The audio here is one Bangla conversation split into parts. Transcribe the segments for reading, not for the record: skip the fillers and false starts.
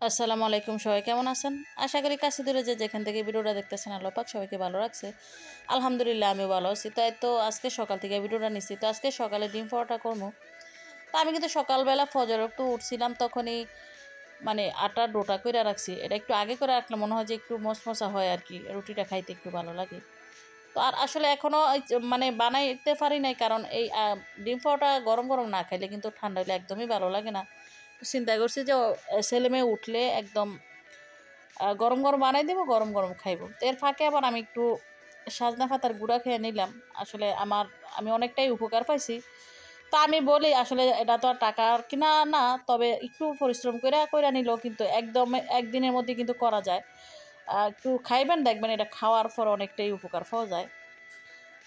আসসালামু আলাইকুম, সবাই কেমন আছেন? আশা করি কাছে দূরে যে যেখান থেকে ভিডিওটা দেখতেছেন আল্লাহ পাক সবাইকে ভালো রাখছে। আলহামদুলিল্লাহ আমিও ভালো আছি। তাই তো আজকে সকাল থেকে ভিডিওটা নিচ্ছি। তো আজকে সকালে ডিম পরোটা করবো। তো আমি কিন্তু সকালবেলা ফজর একটু উঠছিলাম, তখনই মানে আটার ডোটা করে রাখছি। এটা একটু আগে করে রাখলে মনে হয় যে একটু মশমশা হয় আর কি, রুটিটা খাইতে একটু ভালো লাগে। তো আর আসলে এখনও মানে বানাইতে পারি নাই, কারণ এই ডিম পরোটা গরম গরম না খাইলে কিন্তু ঠান্ডা হলে একদমই ভালো লাগে না। চিন্তা করছি যে ছেলে মেয়ে উঠলে একদম গরম গরম বানাই দেবো, গরম গরম খাইবো। তো এর ফাঁকে আবার আমি একটু সাজনা পাতার গুঁড়া খেয়ে নিলাম। আসলে আমি অনেকটাই উপকার পাইছি। তো আমি বলি আসলে এটা তো আর টাকার কিনা না, তবে একটু পরিশ্রম করে কইরা নিলেও কিন্তু একদম একদিনের মধ্যে কিন্তু করা যায়। একটু খাইবেন, দেখবেন এটা খাওয়ার পর অনেকটাই উপকার পাওয়া যায়।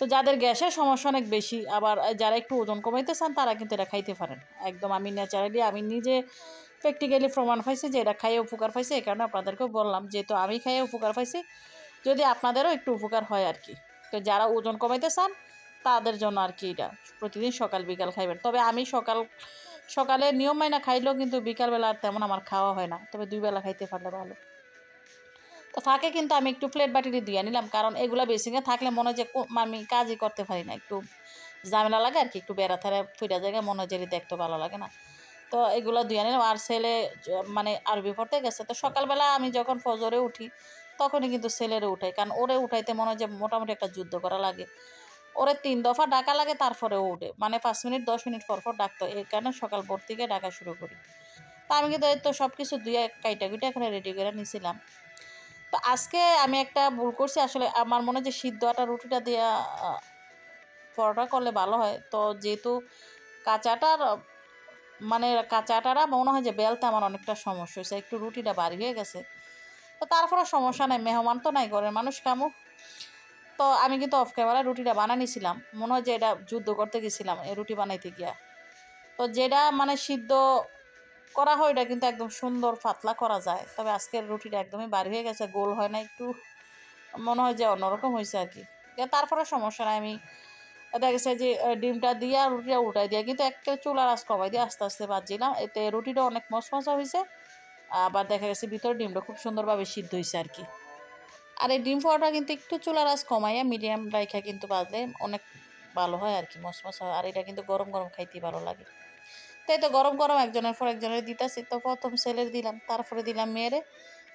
তো যাদের গ্যাসের সমস্যা অনেক বেশি, আবার যারা একটু ওজন কমাইতে চান তারা কিন্তু এটা খাইতে পারেন। একদম আমি ন্যাচারালি আমি নিজে প্র্যাকটিক্যালি প্রমাণ পাইছি যে এটা খাইয়ে উপকার পাইছে, এই কারণে আপনাদেরকেও বললাম, যেহেতু আমি খাইয়ে উপকার পাইছি যদি আপনাদেরও একটু উপকার হয় আর কি। তো যারা ওজন কমাইতে চান তাদের জন্য আর কি এটা প্রতিদিন সকাল বিকাল খাইবেন। তবে আমি সকালে নিয়ম মাইনা খাইলেও কিন্তু বিকালবেলা আর তেমন আমার খাওয়া হয় না, তবে দুই বেলা খাইতে পারলে ভালো। তো ফাঁকে কিন্তু আমি একটু প্লেট বাটিতে দিয়ে নিলাম, কারণ এগুলা বেসিংয়ে থাকলে মনে হয় যে আমি কাজই করতে পারি না, একটু ঝামেলা লাগে আর কি, একটু বেড়া থেরা ফুটা জায়গায় মনে হয় যে দেখতে ভালো লাগে না। তো এগুলো ধুয়ে নিলাম। আর ছেলে মানে আরবি পড়তে গেছে, তো সকালবেলা আমি যখন ফজরে উঠি তখনই কিন্তু ছেলেরে উঠাই, কারণ ওরে উঠাইতে মনে হয় যে মোটামুটি একটা যুদ্ধ করা লাগে। ওরে ৩ দফা ডাকা লাগে, তারপরে ও উঠে, মানে 5 মিনিট 10 মিনিট পর পর ডাকতো, এই কারণে সকাল ভোর থেকে ডাকা শুরু করি। তো আমি কিন্তু এই তো সব কিছু ধুয়ে কাইটা কুইটা এখানে রেডি করে নিয়েছিলাম। তো আজকে আমি একটা ভুল করছি, আসলে আমার মনে হয় যে সিদ্ধ আটা রুটিটা দিয়া পরোটা করলে ভালো হয়। তো যেহেতু কাঁচাটার মানে কাঁচাটারা মনে হয় যে বেলতে আমার অনেকটা সমস্যা হয়েছে, একটু রুটিটা ভারী হয়ে গেছে। তো তারপরে সমস্যা নাই, মেহমান তো নাই, ঘরের মানুষ খামো। তো আমি কিন্তু অফ ক্যামেরায় রুটিটা বানানিছিলাম, মনে হয় যে এটা যুদ্ধ করতে গেছিলাম এই রুটি বানাইতে গিয়া। তো যেটা মানে সিদ্ধ করা হয় এটা কিন্তু একদম সুন্দর পাতলা করা যায়, তবে আজকের রুটিটা একদমই ভারী হয়ে গেছে, গোল হয় না, একটু মনে হয় যে অন্যরকম হয়েছে আর কি। তারপরে সমস্যা নাই, আমি দেখা গেছে যে ডিমটা দিয়ে রুটিটা উল্টাই দিয়ে কিন্তু একটা চুলার আঁচ কমাই দিয়ে আস্তে আস্তে ভাজছিলাম, এতে রুটিটা অনেক মচমচা হয়েছে। আবার দেখা গেছে ভিতরে ডিমটা খুব সুন্দরভাবে সিদ্ধ হয়েছে আর কি। আর এই ডিম পাউডার কিন্তু একটু চুলার আঁচ কমাইয়া মিডিয়াম রাইখা কিন্তু ভাজলে অনেক ভালো হয় আর কি, মচমচা হয়। আর এটা কিন্তু গরম গরম খাইতে ভালো লাগে। তাই তো গরম গরম একজনের পর একজনের দিতেছি। তো প্রথম ছেলের দিলাম, তারপরে দিলাম মেয়েরে,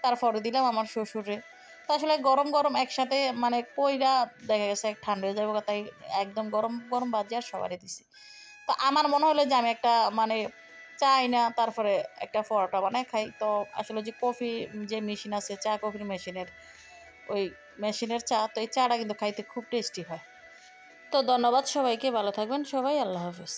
তারপরে দিলাম আমার শ্বশুরে। তো আসলে গরম গরম একসাথে মানে কইরা দেখা গেছে ঠান্ডা হয়ে যাবে, তাই একদম গরম গরম বাজে আর সবারই দিছি। তো আমার মনে হলো যে আমি একটা মানে চাই না, তারপরে একটা পরোটা বানাই খাই। তো আসলে যে কফি যে মেশিন আছে, চা কফির মেশিনের ওই মেশিনের চা, তো এই চাটা কিন্তু খাইতে খুব টেস্টি হয়। তো ধন্যবাদ সবাইকে, ভালো থাকবেন সবাই, আল্লাহ হাফেজ।